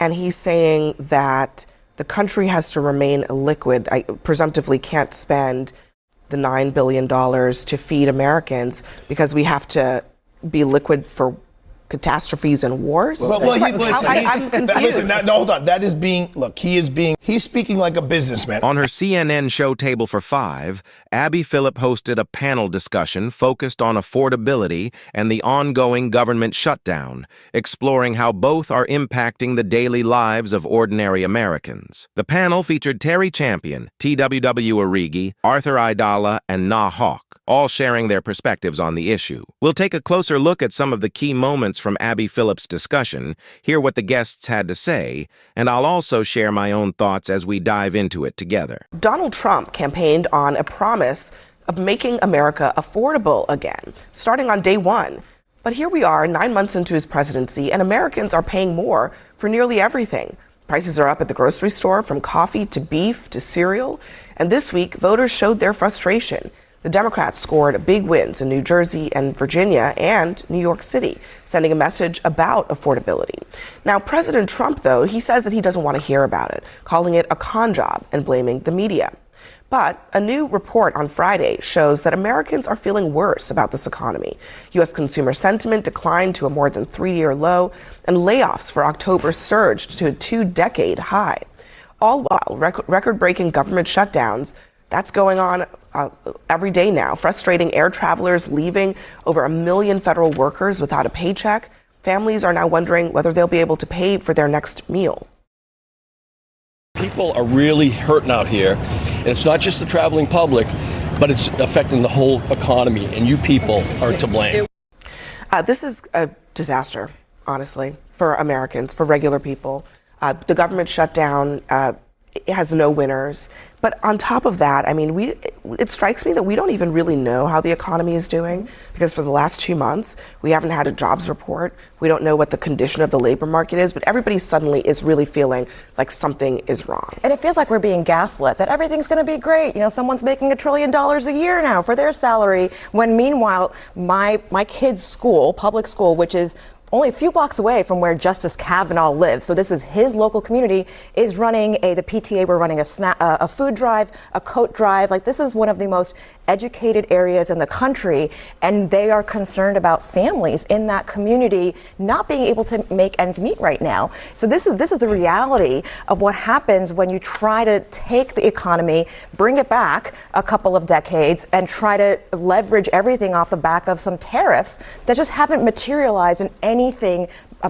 and he's saying that the country has to remain liquid. I presumptively can't spend the $9 billion to feed Americans because we have to be liquid for catastrophes and wars. I'm confused. Hold on. That is he's speaking like a businessman. On her CNN show Table for Five, Abby Phillip hosted a panel discussion focused on affordability and the ongoing government shutdown, exploring how both are impacting the daily lives of ordinary Americans. The panel featured Terry Champion, TWW Origi, Arthur Idala, and Na Hawk, all sharing their perspectives on the issue. We'll take a closer look at some of the key moments from Abby Phillip's discussion, hear what the guests had to say, and I'll also share my own thoughts as we dive into it together. Donald Trump campaigned on a promise of making America affordable again, starting on day one. But here we are, 9 months into his presidency, and Americans are paying more for nearly everything. Prices are up at the grocery store, from coffee to beef to cereal. And this week, voters showed their frustration. The Democrats scored big wins in New Jersey and Virginia and New York City, sending a message about affordability. Now, President Trump, though, he says that he doesn't want to hear about it, calling it a con job and blaming the media. But a new report on Friday shows that Americans are feeling worse about this economy. U.S. consumer sentiment declined to a more than 3-year low, and layoffs for October surged to a 2-decade high. All while record-breaking government shutdowns, that's going on every day now, frustrating air travelers, leaving over 1 million federal workers without a paycheck. Families are now wondering whether they'll be able to pay for their next meal. People are really hurting out here, and it's not just the traveling public, but it's affecting the whole economy, and you people are to blame. This is a disaster, honestly, for Americans, for regular people. The government shutdown it has no winners. But on top of that, I mean, it strikes me that we don't even really know how the economy is doing, because for the last 2 months, we haven't had a jobs report. We don't know what the condition of the labor market is, but everybody suddenly is really feeling like something is wrong. And it feels like we're being gaslit, that everything's going to be great. You know, someone's making $1 trillion a year now for their salary, when meanwhile, my kid's school, public school, which is only a few blocks away from where Justice Kavanaugh lives, so this is his local community, is running the PTA, we're running a food drive, a coat drive. Like, this is one of the most educated areas in the country, and they are concerned about families in that community not being able to make ends meet right now. So this is the reality of what happens when you try to take the economy, bring it back a couple of decades, and try to leverage everything off the back of some tariffs that just haven't materialized in anything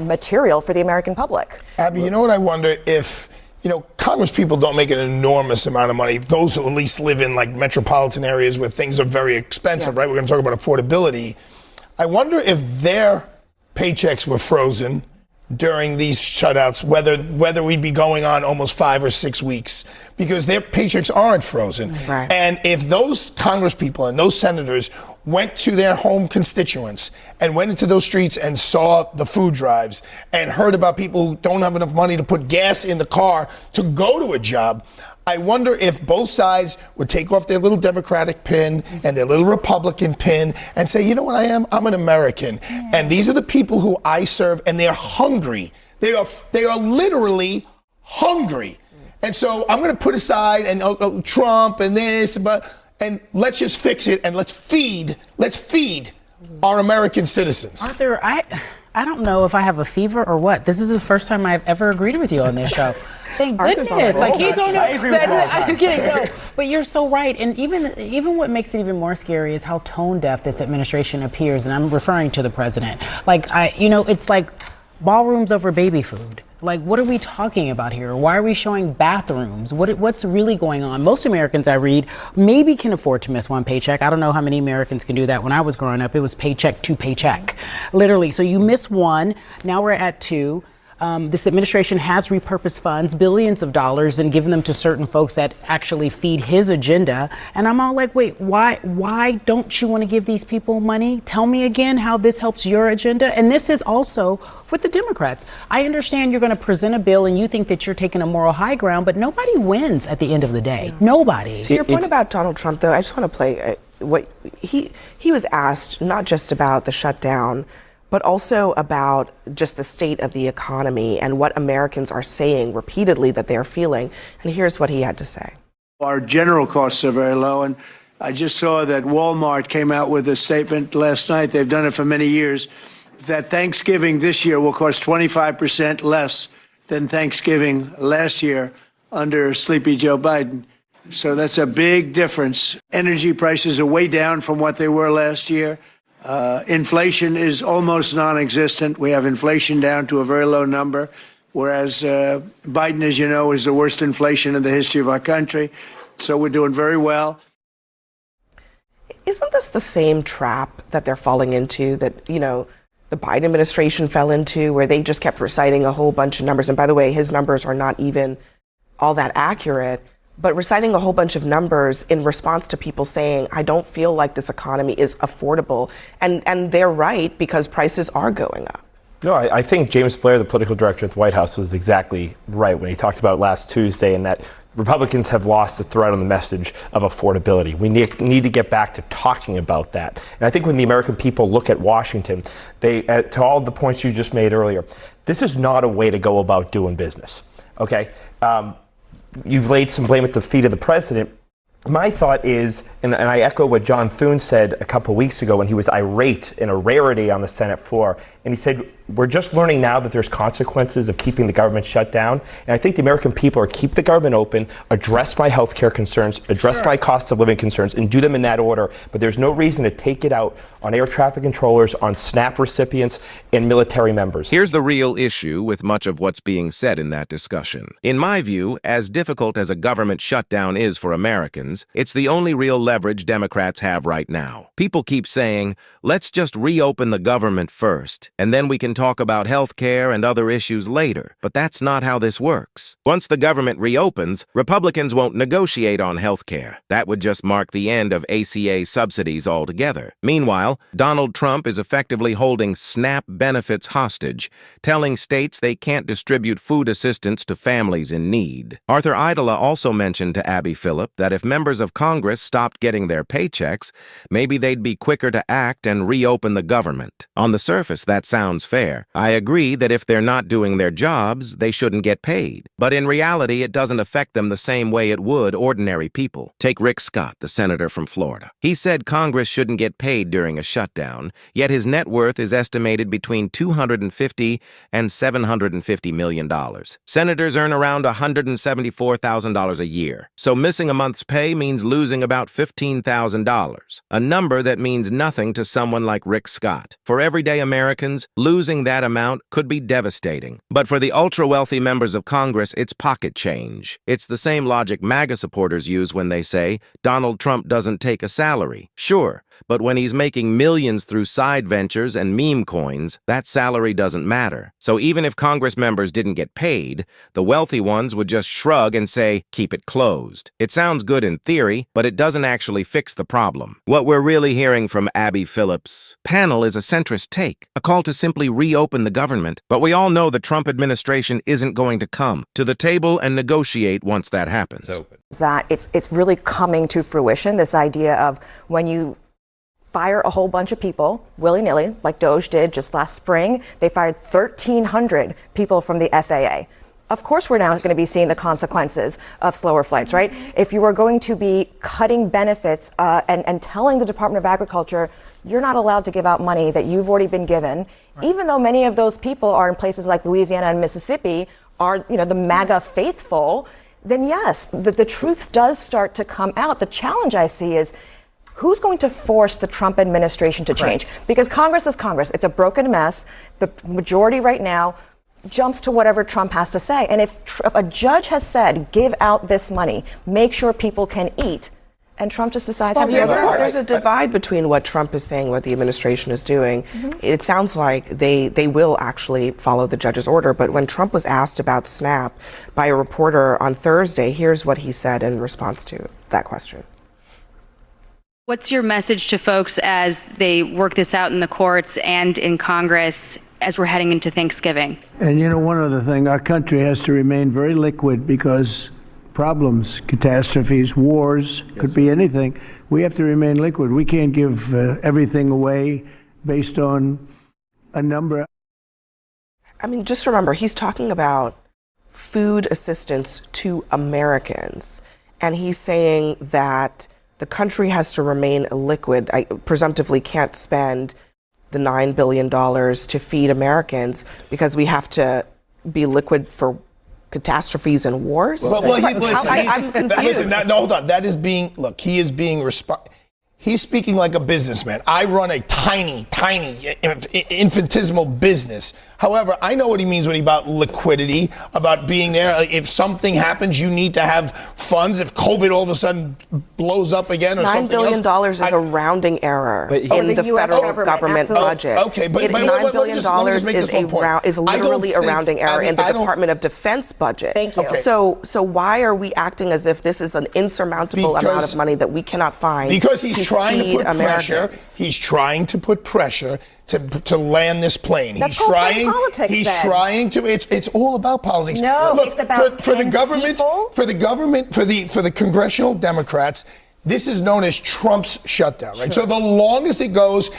material for the American public. Abby, you know what I wonder if, Congress people don't make an enormous amount of money. Those who at least live in like metropolitan areas where things are very expensive, right? We're going to talk about affordability. I wonder if their paychecks were frozen during these shutouts, whether we'd be going on almost 5 or 6 weeks, because their paychecks aren't frozen. Right. And if those Congress people and those senators went to their home constituents and went into those streets and saw the food drives and heard about people who don't have enough money to put gas in the car to go to a job, I wonder if both sides would take off their little Democratic pin and their little Republican pin and say, you know what I am? I'm an American. And these are the people who I serve, and they're hungry. They are literally hungry. And so I'm going to put aside and Trump and this, and let's just fix it, and let's feed our American citizens. Arthur, I don't know if I have a fever or what. This is the first time I've ever agreed with you on this show. Thank goodness. Like, he's on I agree with I can't go. But you're so right. And even what makes it even more scary is how tone deaf this administration appears. And I'm referring to the president. Like, it's like ballrooms over baby food. Like, what are we talking about here? Why are we showing bathrooms? What's really going on? Most Americans I read maybe can afford to miss one paycheck. I don't know how many Americans can do that. When I was growing up, it was paycheck to paycheck, literally. So you miss one, now we're at 2. This administration has repurposed funds, billions of dollars, and given them to certain folks that actually feed his agenda. And I'm all like, wait, why don't you want to give these people money? Tell me again how this helps your agenda. And this is also with the Democrats. I understand you're going to present a bill and you think that you're taking a moral high ground, but nobody wins at the end of the day. Nobody. To your point about Donald Trump, though, I just want to play what he was asked, not just about the shutdown, but also about just the state of the economy and what Americans are saying repeatedly that they're feeling. And here's what he had to say. Our general costs are very low, and I just saw that Walmart came out with a statement last night, they've done it for many years, that Thanksgiving this year will cost 25% less than Thanksgiving last year under Sleepy Joe Biden. So that's a big difference. Energy prices are way down from what they were last year. Inflation is almost non-existent. We have inflation down to a very low number, whereas Biden, as you know, is the worst inflation in the history of our country. So we're doing very well. Isn't this the same trap that they're falling into that, the Biden administration fell into, where they just kept reciting a whole bunch of numbers? And by the way, his numbers are not even all that accurate, but reciting a whole bunch of numbers in response to people saying, I don't feel like this economy is affordable. And they're right, because prices are going up. No, I think James Blair, the political director at the White House, was exactly right when he talked about last Tuesday, and that Republicans have lost the thread on the message of affordability. We need to get back to talking about that. And I think when the American people look at Washington, to all the points you just made earlier, this is not a way to go about doing business. Okay? You've laid some blame at the feet of the president. My thought is, and I echo what John Thune said a couple weeks ago when he was irate in a rarity on the Senate floor, and he said, we're just learning now that there's consequences of keeping the government shut down. And I think the American people are keep the government open, address my health care concerns, address my cost of living concerns, and do them in that order. But there's no reason to take it out on air traffic controllers, on SNAP recipients, and military members. Here's the real issue with much of what's being said in that discussion. In my view, as difficult as a government shutdown is for Americans, it's the only real leverage Democrats have right now. People keep saying, let's just reopen the government first, and then we can talk about health care and other issues later. But that's not how this works. Once the government reopens, Republicans won't negotiate on health care. That would just mark the end of ACA subsidies altogether. Meanwhile, Donald Trump is effectively holding SNAP benefits hostage, telling states they can't distribute food assistance to families in need. Arthur Idala also mentioned to Abby Phillip that if members of Congress stopped getting their paychecks, maybe they'd be quicker to act and reopen the government. On the surface, that sounds fair. I agree that if they're not doing their jobs, they shouldn't get paid. But in reality, it doesn't affect them the same way it would ordinary people. Take Rick Scott, the senator from Florida. He said Congress shouldn't get paid during a shutdown, yet his net worth is estimated between $250 and $750 million. Senators earn around $174,000 a year, so missing a month's pay means losing about $15,000, a number that means nothing to someone like Rick Scott. For everyday Americans, losing that amount could be devastating. But for the ultra-wealthy members of Congress, it's pocket change. It's the same logic MAGA supporters use when they say Donald Trump doesn't take a salary. Sure, but when he's making millions through side ventures and meme coins, that salary doesn't matter. So even if Congress members didn't get paid, the wealthy ones would just shrug and say, keep it closed. It sounds good in theory, but it doesn't actually fix the problem. What we're really hearing from Abby Phillip's panel is a centrist take, a call to simply reopen the government. But we all know the Trump administration isn't going to come to the table and negotiate once that happens. That it's really coming to fruition, this idea of when you fire a whole bunch of people willy-nilly, like Doge did just last spring. They fired 1,300 people from the FAA. Of course, we're now going to be seeing the consequences of slower flights, right? If you are going to be cutting benefits and telling the Department of Agriculture, you're not allowed to give out money that you've already been given, even though many of those people are in places like Louisiana and Mississippi, are the MAGA faithful, then yes, the truth does start to come out. The challenge I see is, who's going to force the Trump administration to change? Because Congress is Congress. It's a broken mess. The majority right now jumps to whatever Trump has to say. And if a judge has said, give out this money, make sure people can eat, and Trump just decides to there's a divide between what Trump is saying, what the administration is doing. It sounds like they will actually follow the judge's order. But when Trump was asked about SNAP by a reporter on Thursday, here's what he said in response to that question. What's your message to folks as they work this out in the courts and in Congress as we're heading into Thanksgiving? And one other thing, our country has to remain very liquid because problems, catastrophes, wars, could be anything. We have to remain liquid. We can't give everything away based on a number. I mean, just remember, he's talking about food assistance to Americans. And he's saying that the country has to remain liquid. I presumptively can't spend the $9 billion to feed Americans because we have to be liquid for catastrophes and wars. Well, I'm confused. Hold on. That is being, look, he is being he's speaking like a businessman. I run a tiny, infinitesimal business. However, I know what he means when he about liquidity, about being there. Like, if something happens, you need to have funds. If COVID all of a sudden blows up again or something else. $9 billion is a rounding error in the federal government budget. Okay, but $9 billion is literally a rounding error in the Department of Defense budget. Thank you. Okay. So why are we acting as if this is an insurmountable amount of money that we cannot find? Because he's trying to put Americans? pressure. He's trying to put pressure to land this plane. That's called politics. He's then. trying to. It's all about politics. No, look, it's about for the government, people. for the congressional Democrats. This is known as Trump's shutdown, right? Sure. So the longest it goes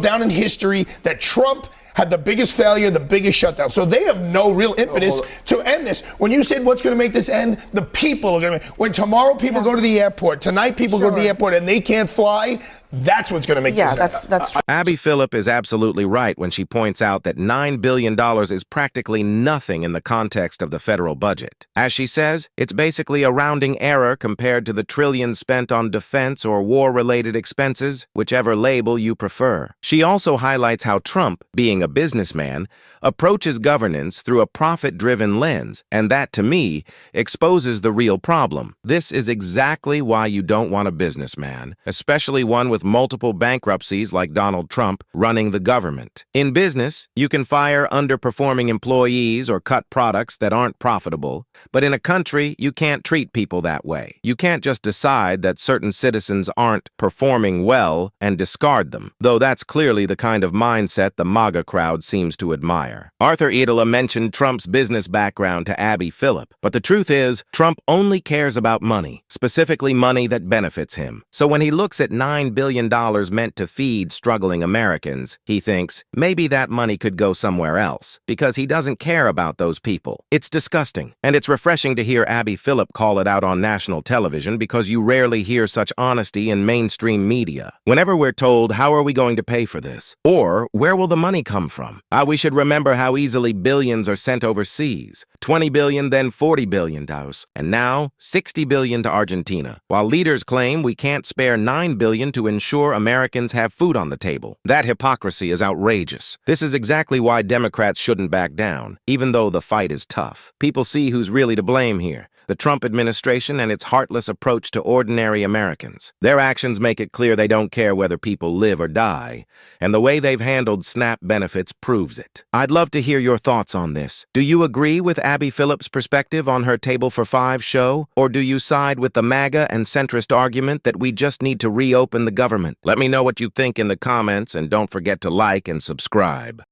down in history that Trump had the biggest failure, the biggest shutdown. So they have no real impetus to end this. When you said what's going to make this end, the people are going to. When tomorrow people go to the airport, tonight people go to the airport and they can't fly, that's what's going to make this end. That's true. Abby Phillip is absolutely right when she points out that $9 billion is practically nothing in the context of the federal budget. As she says, it's basically a rounding error compared to the trillions spent on defense or war-related expenses, whichever label you prefer. She also highlights how Trump, being a businessman, approaches governance through a profit-driven lens, and that, to me, exposes the real problem. This is exactly why you don't want a businessman, especially one with multiple bankruptcies like Donald Trump, running the government. In business, you can fire underperforming employees or cut products that aren't profitable, but in a country, you can't treat people that way. You can't just decide that certain citizens aren't performing well and discard them, though that's clearly the kind of mindset the MAGA crowd seems to admire. Arthur Idala mentioned Trump's business background to Abby Phillip, but the truth is, Trump only cares about money, specifically money that benefits him. So when he looks at $9 billion meant to feed struggling Americans, he thinks, maybe that money could go somewhere else, because he doesn't care about those people. It's disgusting, and it's refreshing to hear Abby Phillip call it out on national television because you rarely hear such honesty in mainstream media. Whenever we're told, how are we going to pay for this? Or, where will the money come from? We should remember how easily billions are sent overseas. 20 billion, then 40 billion, and now 60 billion to Argentina, while leaders claim we can't spare 9 billion to ensure Americans have food on the table. That hypocrisy is outrageous. This is exactly why Democrats shouldn't back down, even though the fight is tough. People see who's really to blame here: the Trump administration and its heartless approach to ordinary Americans. Their actions make it clear they don't care whether people live or die, and the way they've handled SNAP benefits proves it. I'd love to hear your thoughts on this. Do you agree with Abby Phillip's perspective on her Table for Five show, or do you side with the MAGA and centrist argument that we just need to reopen the government? Let me know what you think in the comments, and don't forget to like and subscribe.